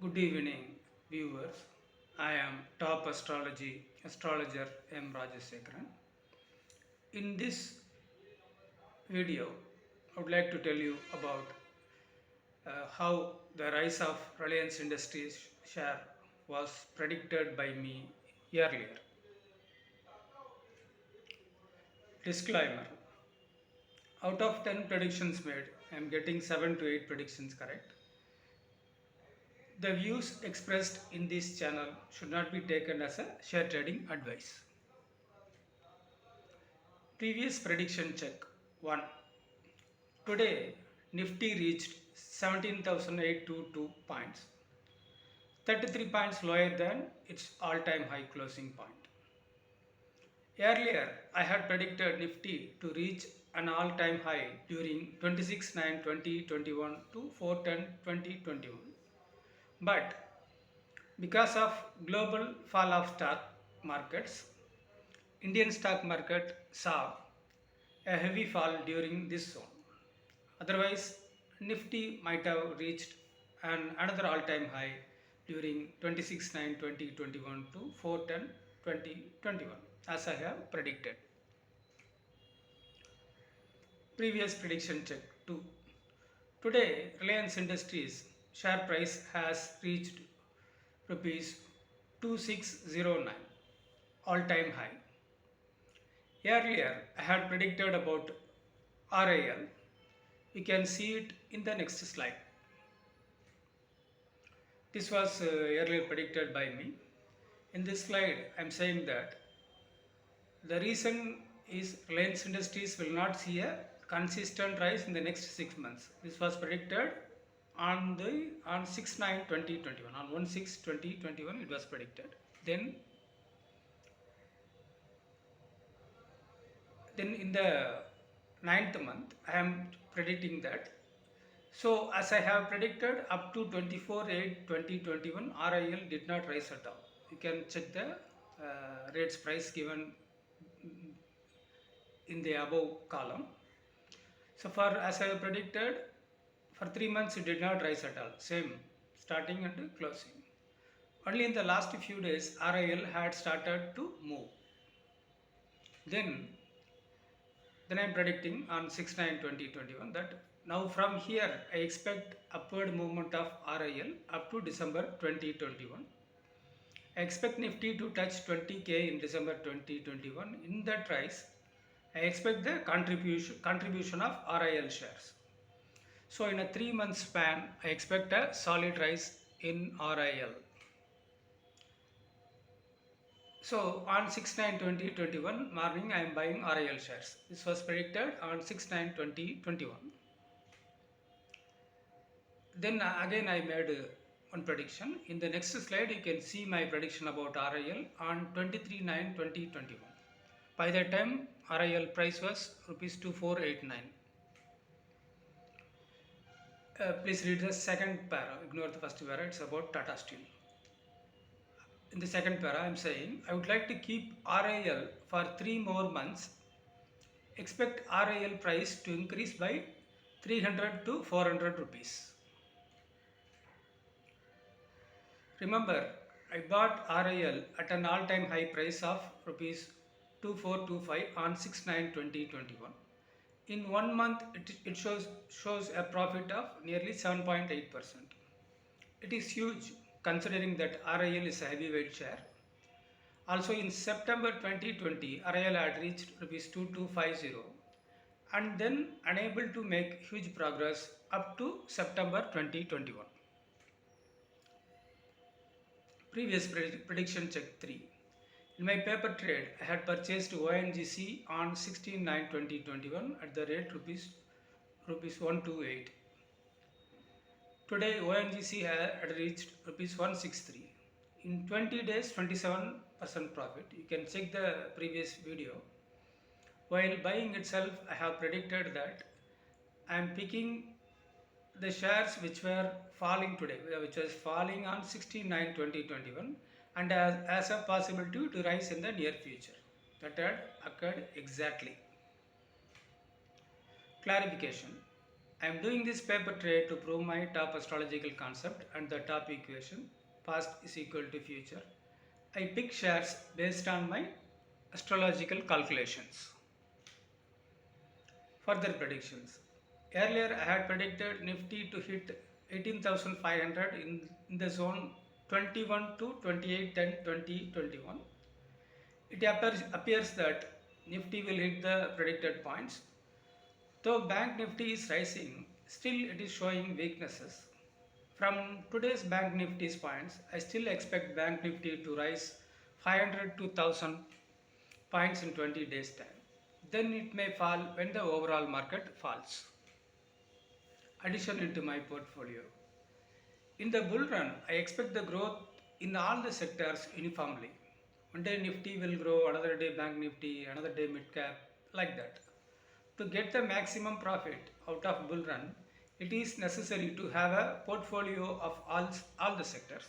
Good evening, viewers. I am top astrologer M. Rajasekaran. In this video, I would like to tell you about how the rise of Reliance Industries share was predicted by me earlier. Disclaimer: out of 10 predictions made, I am getting 7 to 8 predictions correct. The views expressed in this channel should not be taken as a share trading advice. Previous prediction check 1. Today, Nifty reached 17,822 points, 33 points lower than its all-time high closing point. Earlier, I had predicted Nifty to reach an all-time high during 26/9/2021 to 4/10/2021. But because of global fall of stock markets, Indian stock market saw a heavy fall during this zone. Otherwise, Nifty might have reached another all-time high during 26/9/2021 to 4/10/2021 as I have predicted. Previous prediction check 2. Today, Reliance Industries share price has reached rupees 2609 all-time high. Earlier, I had predicted about RIL. You can see it in the next slide. This was earlier predicted by me. In this slide, I am saying that the reason is Reliance Industries will not see a consistent rise in the next 6 months. This was predicted on 6/9/2021. On 1/6/2021 it was predicted. Then in the ninth month, I am predicting that. So as I have predicted, up to 24/8/2021, RIL did not rise at all. You can check the rates price given in the above column. So for as I have predicted, for 3 months it did not rise at all. Same starting and closing. Only in the last few days, RIL had started to move. Then I am predicting on 6/9/2021 that now from here I expect upward movement of RIL up to December 2021. I expect Nifty to touch 20k in December 2021. In that rise, I expect the contribution of RIL shares. So in a 3-month span, I expect a solid rise in RIL. So on 6/9/2021 morning, I am buying RIL shares. This was predicted on 6/9/2021. Then again I made one prediction. In the next slide, you can see my prediction about RIL on 23/9/2021. By that time, RIL price was rupees 2489. Please read the second para. Ignore the first para. It's about Tata Steel. In the second para, I am saying I would like to keep RIL for 3 more months. Expect RIL price to increase by 300 to 400 rupees. Remember, I bought RIL at an all-time high price of rupees 2425 on 6/9/2021. In 1 month, it shows a profit of nearly 7.8%. It is huge considering that RIL is a heavyweight share. Also in September 2020, RIL had reached rupees 2250 and then unable to make huge progress up to September 2021. Previous prediction check 3. In my paper trade, I had purchased ONGC on 16/9/2021 at the rate rupees 128. Today, ONGC had reached rupees 163. In 20 days, 27% profit. You can check the previous video. While buying itself, I have predicted that I am picking the shares which were falling today, which was falling on 16/9/2021 and as a possibility to rise in the near future. That had occurred exactly. Clarification. I am doing this paper trade to prove my top astrological concept and the top equation, past is equal to future. I pick shares based on my astrological calculations. Further predictions. Earlier I had predicted Nifty to hit 18,500 in the zone 21 to 28 10 2021. It appears that Nifty will hit the predicted points. Though Bank Nifty is rising, still it is showing weaknesses. From today's Bank Nifty's points, I still expect Bank Nifty to rise 500 to 1000 points in 20 days time. Then it may fall when the overall market falls. Addition into my portfolio. In the bull run, I expect the growth in all the sectors uniformly. One day Nifty will grow, another day Bank Nifty, another day mid cap, like that. To get the maximum profit out of bull run, it is necessary to have a portfolio of all the sectors.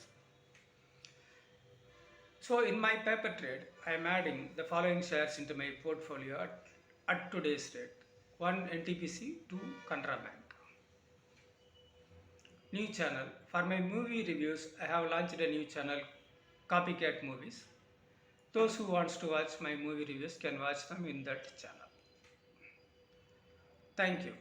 So in my paper trade, I am adding the following shares into my portfolio at today's rate. 1 NTPC, 2 Canara Bank. New channel. For my movie reviews, I have launched a new channel, Copycat Movies. Those who wants to watch my movie reviews can watch them in that channel. Thank you.